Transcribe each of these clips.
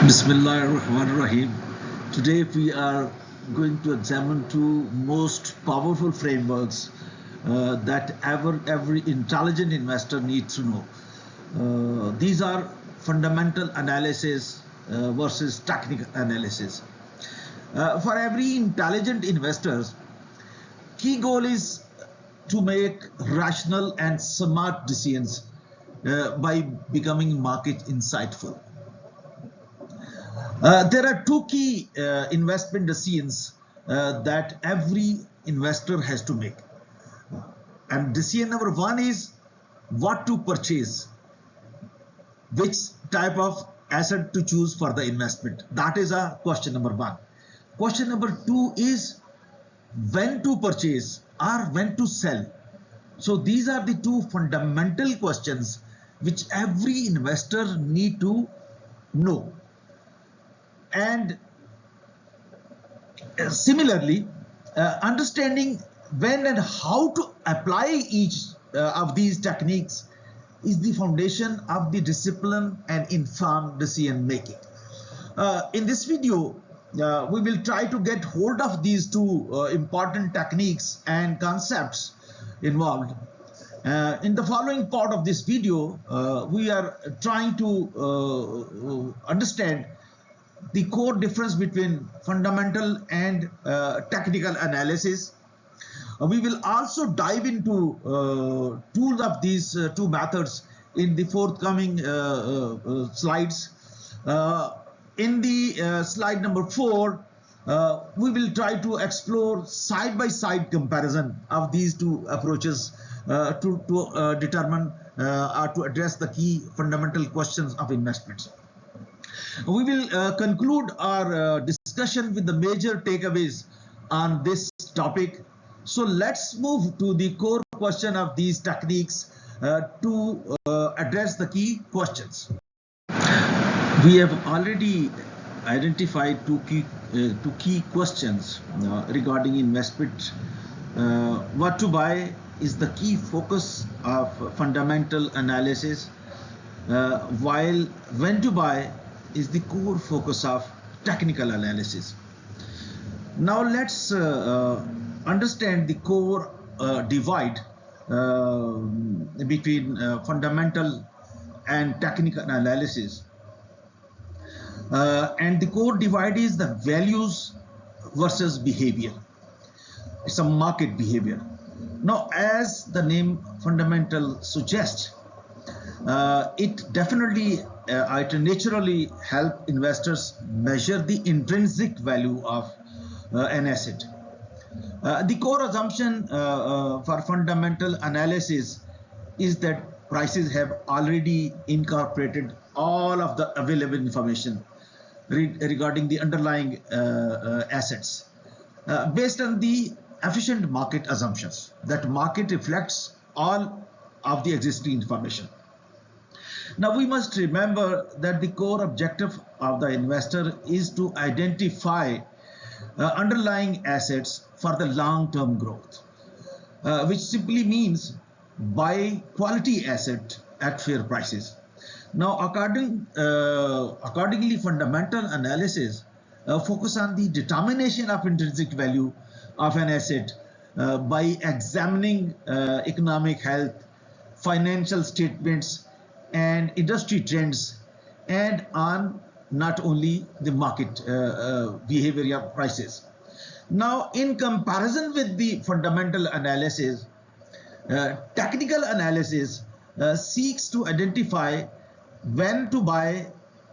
Bismillahirrahmanirrahim. Today we are going to examine two most powerful frameworks that every intelligent investor needs to know. These are fundamental analysis versus technical analysis. For every intelligent investor, key goal is to make rational and smart decisions by becoming market insightful. There are two key investment decisions that every investor has to make. And decision number one is what to purchase, which type of asset to choose for the investment. That is a question number one. Question number two is when to purchase or when to sell. So these are the two fundamental questions which every investor need to know. And similarly, understanding when and how to apply each of these techniques is the foundation of the discipline and informed decision making. In this video, we will try to get hold of these two important techniques and concepts involved. In the following part of this video, we are trying to understand the core difference between fundamental and technical analysis. We will also dive into tools of these two methods in the forthcoming slides. In the slide number 4, we will try to explore side-by-side comparison of these two approaches to determine or to address the key fundamental questions of investments. We will conclude our discussion with the major takeaways on this topic. So let's move to the core question of these techniques to address the key questions. We have already identified two key questions regarding investment. What to buy is the key focus of fundamental analysis, while when to buy is the core focus of technical analysis. Now let's understand the core divide between fundamental and technical analysis. And the core divide is the values versus behavior. It's a market behavior. Now, as the name fundamental suggests, it definitely it naturally help investors measure the intrinsic value of an asset. The core assumption for fundamental analysis is that prices have already incorporated all of the available information regarding the underlying assets based on the efficient market assumptions that market reflects all of the existing information. Now we must remember that the core objective of the investor is to identify underlying assets for the long-term growth, which simply means buy quality asset at fair prices. Now accordingly, fundamental analysis focus on the determination of intrinsic value of an asset by examining economic health, financial statements, and industry trends, and on not only the market behavior of prices. Now, in comparison with the fundamental analysis, technical analysis seeks to identify when to buy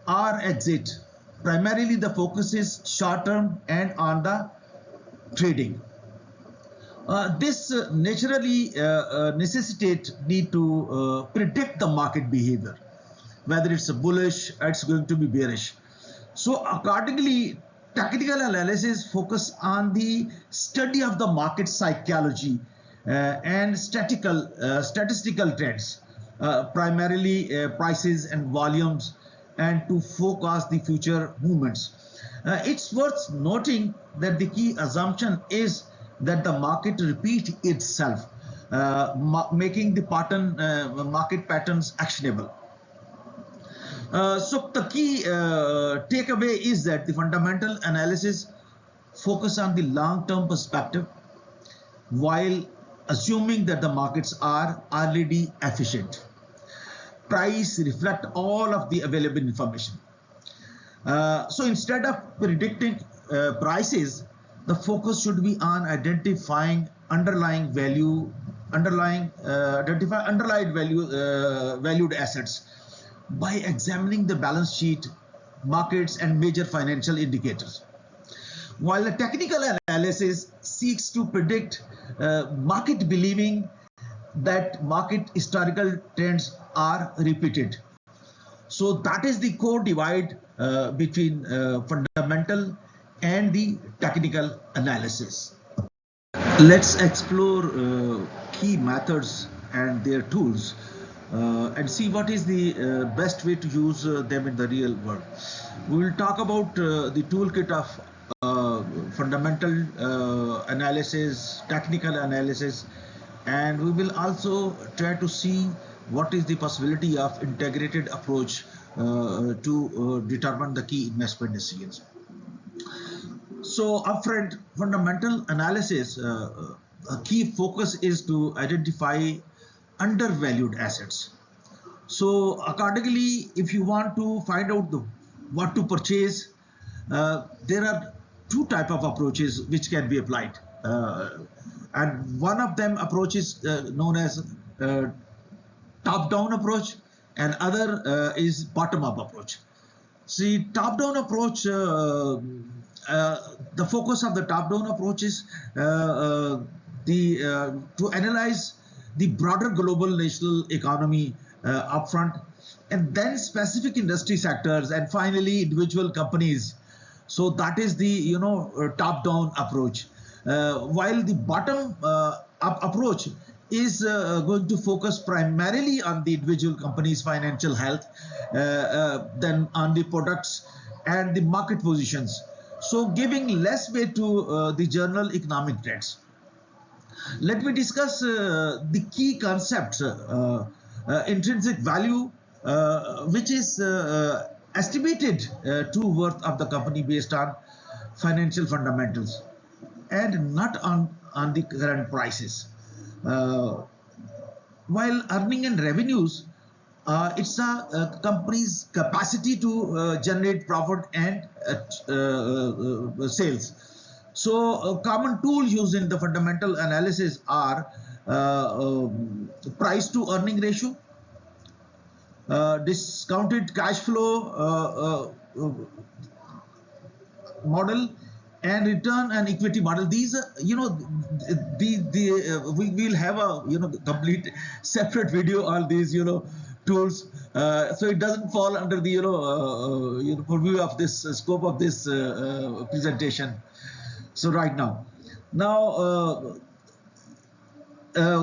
or exit. Primarily, the focus is short term and on the trading. This naturally necessitates need to predict the market behavior, whether it's a bullish or it's going to be bearish. So accordingly, technical analysis focus on the study of the market psychology and statistical trends, primarily prices and volumes, and to forecast the future movements. It's worth noting that the key assumption is that the market repeats itself, making the market patterns actionable. So the key takeaway is that the fundamental analysis focus on the long-term perspective while assuming that the markets are already efficient. Price reflect all of the available information. So instead of predicting prices, the focus should be on identifying underlying value, identify underlying valued assets by examining the balance sheet, markets, and major financial indicators. While the technical analysis seeks to predict market believing that market historical trends are repeated. So that is the core divide between fundamental and the technical analysis. Let's explore key methods and their tools and see what is the best way to use them in the real world. We will talk about the toolkit of fundamental analysis, technical analysis, and we will also try to see what is the possibility of integrated approach to determine the key investment decisions. So upfront fundamental analysis, a key focus is to identify undervalued assets. So accordingly, if you want to find out what to purchase, there are two type of approaches which can be applied. And one of them approach is known as top-down approach, and other is bottom-up approach. See, top-down approach, the focus of the top-down approach is to analyze the broader global national economy upfront, and then specific industry sectors, and finally individual companies. So that is the top-down approach. While the bottom-up approach is going to focus primarily on the individual company's financial health, then on the products and the market positions. So giving less weight to the general economic trends. Let me discuss the key concepts. Intrinsic value, which is estimated true worth of the company based on financial fundamentals and not on the current prices. While earning and revenues, it's a company's capacity to generate profit and sales. So common tools used in the fundamental analysis are price to earning ratio, discounted cash flow model, and return and equity model. These we will have a complete separate video on these tools, so it doesn't fall under the purview of this scope of this presentation. So right now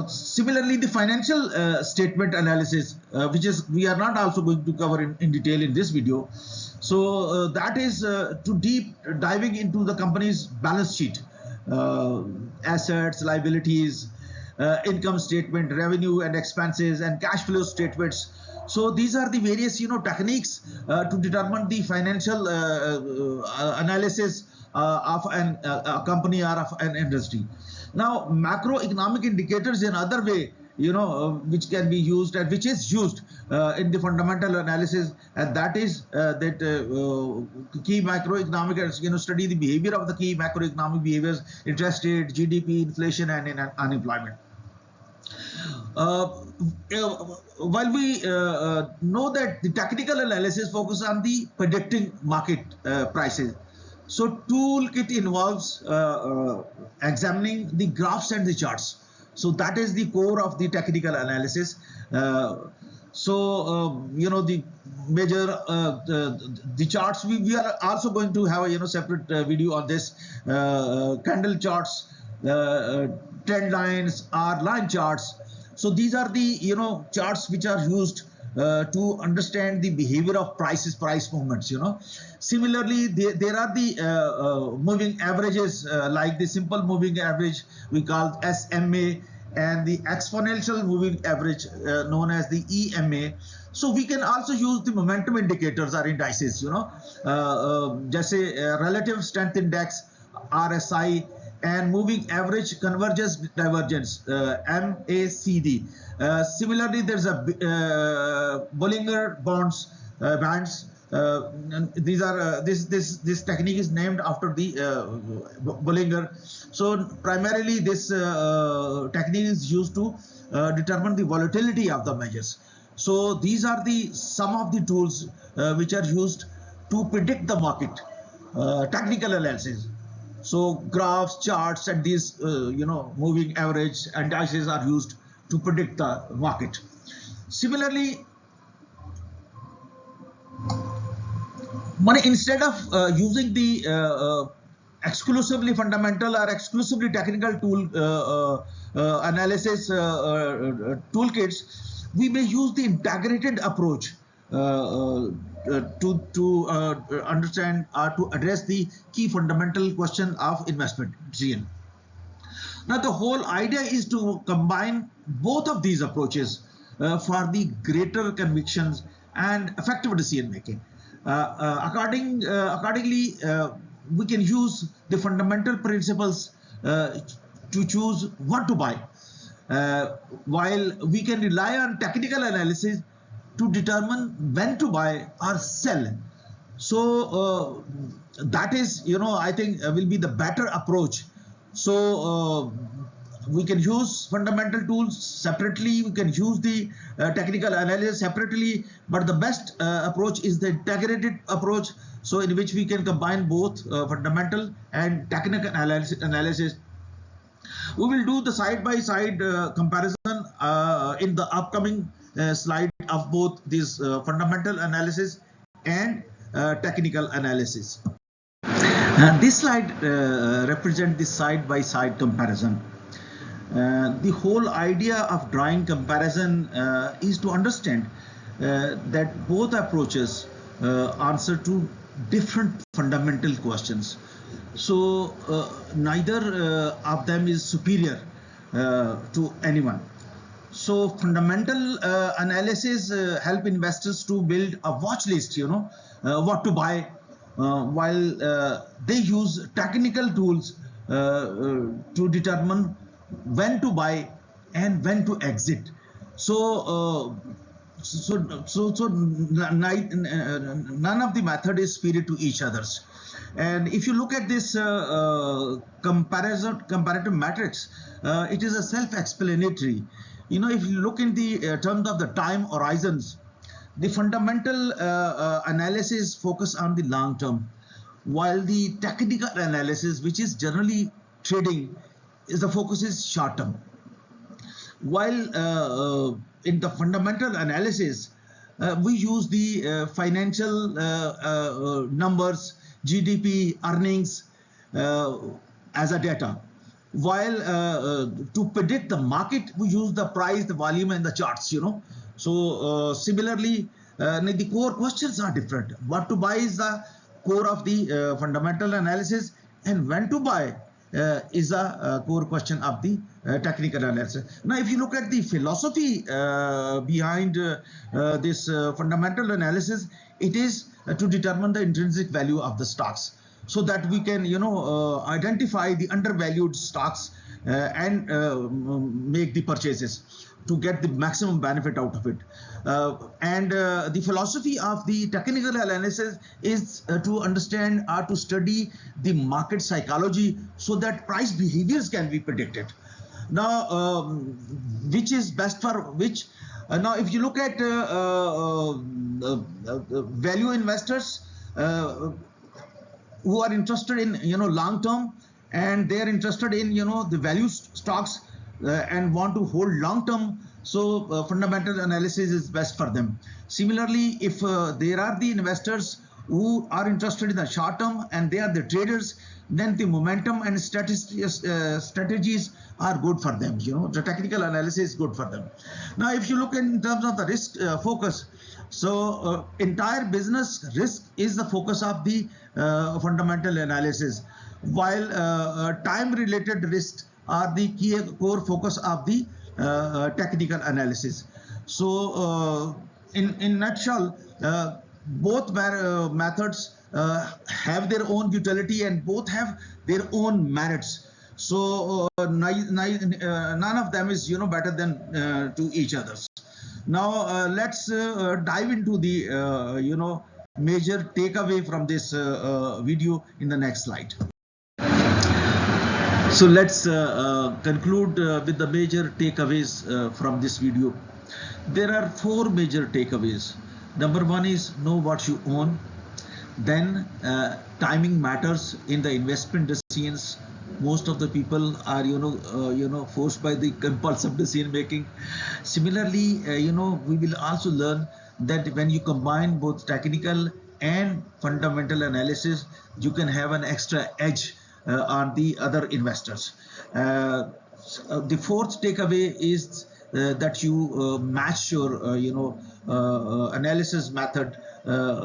similarly, the financial statement analysis, which is we are not also going to cover in detail in this video. So that is to deep diving into the company's balance sheet, assets, liabilities, income statement, revenue and expenses, and cash flow statements. So these are the various techniques to determine the financial analysis of a company or of an industry. Now, macroeconomic indicators in other way, which can be used and which is used in the fundamental analysis, and that is that key macroeconomic, study the behavior of the key macroeconomic behaviors, interest rate, GDP, inflation, and unemployment. While we know that the technical analysis focuses on the predicting market prices, so toolkit involves examining the graphs and the charts. So that is the core of the technical analysis. The major the charts, we are also going to have a separate video on this. Candle charts, trend lines, or line charts. So these are the charts which are used to understand the behavior of price movements. Similarly, there are the moving averages, like the simple moving average we call SMA, and the exponential moving average known as the EMA. So we can also use the momentum indicators or indices, जैसे relative strength index, RSI, and moving average convergence divergence, MACD. Similarly, there's a Bollinger bands. These are this technique is named after the Bollinger. So primarily, this technique is used to determine the volatility of the measures. So these are the some of the tools which are used to predict the market. Technical analysis. So graphs, charts, and these moving average and indices are used to predict the market. Similarly, instead of using the exclusively fundamental or exclusively technical tool analysis toolkits, we may use the integrated approach to understand or to address the key fundamental question of investment decision. Now, the whole idea is to combine both of these approaches for the greater convictions and effective decision making. Accordingly, we can use the fundamental principles to choose what to buy, while we can rely on technical analysis to determine when to buy or sell. So that is, I think will be the better approach. So we can use fundamental tools separately, we can use the technical analysis separately, but the best approach is the integrated approach, so in which we can combine both fundamental and technical analysis. We will do the side-by-side comparison in the upcoming slide of both these fundamental analysis and technical analysis. This slide represents the side-by-side comparison. The whole idea of drawing comparison is to understand that both approaches answer to different fundamental questions. So neither of them is superior to anyone. So fundamental analysis help investors to build a watch list, what to buy, while they use technical tools to determine when to buy and when to exit. So none of the method is superior to each others. And if you look at this comparative matrix, it is a self-explanatory. If you look in the terms of the time horizons, the fundamental analysis focus on the long term, while the technical analysis, which is generally trading, the focus is short term. While in the fundamental analysis, we use the financial numbers, GDP, earnings as a data. While to predict the market, we use the price, the volume, and the charts. So similarly, the core questions are different. What to buy is the core of the fundamental analysis, and when to buy is a core question of the technical analysis. Now, if you look at the philosophy behind this fundamental analysis, it is to determine the intrinsic value of the stocks, so that we can identify the undervalued stocks and make the purchases to get the maximum benefit out of it. And the philosophy of the technical analysis is to understand or to study the market psychology, so that price behaviors can be predicted. Now, which is best for which? Now, if you look at value investors who are interested in long term, and they are interested in the value stocks and want to hold long term, so fundamental analysis is best for them. Similarly, if there are the investors who are interested in the short term and they are the traders, then the momentum and strategies are good for them. The technical analysis is good for them. Now, if you look in terms of the risk focus, so entire business risk is the focus of the fundamental analysis, while time related risks are the key core focus of the technical analysis. So in nutshell, both methods have their own utility and both have their own merits. So none of them is better than to each others. Now let's dive into the major takeaway from this video in the next slide. So let's conclude with the major takeaways from this video. There are four major takeaways. Number one is know what you own. Then timing matters in the investment decisions. Most of the people are forced by the compulsive decision making. Similarly, we will also learn that when you combine both technical and fundamental analysis, you can have an extra edge on the other investors. The fourth takeaway is that you match your analysis method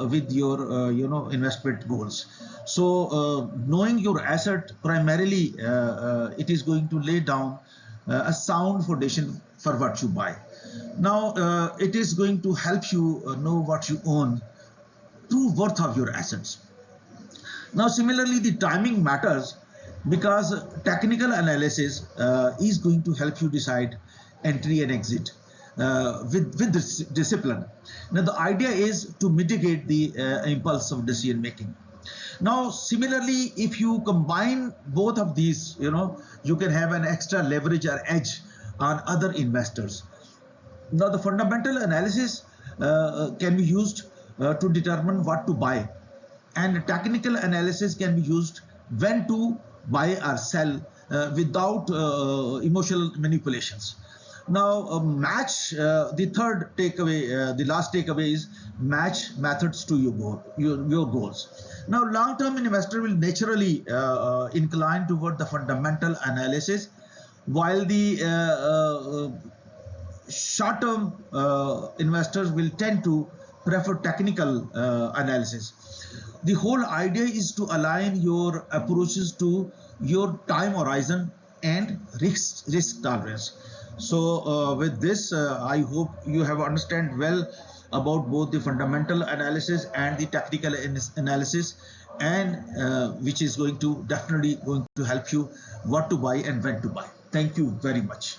with your investment goals. So knowing your asset primarily, it is going to lay down a sound foundation for what you buy. Now it is going to help you know what you own, true worth of your assets. Now, similarly, the timing matters because technical analysis is going to help you decide entry and exit with this discipline. Now, the idea is to mitigate the impulse of decision making. Now, similarly, if you combine both of these, you can have an extra leverage or edge on other investors. Now, the fundamental analysis can be used to determine what to buy, and technical analysis can be used when to buy or sell without emotional manipulations. Now, match the third takeaway, the last takeaway is match methods to your goals. Now, long-term investor will naturally incline toward the fundamental analysis, while the short-term investors will tend to prefer technical analysis. The whole idea is to align your approaches to your time horizon and risk tolerance. So with this, I hope you have understand well about both the fundamental analysis and the technical analysis, and which is going to definitely going to help you what to buy and when to buy. Thank you very much.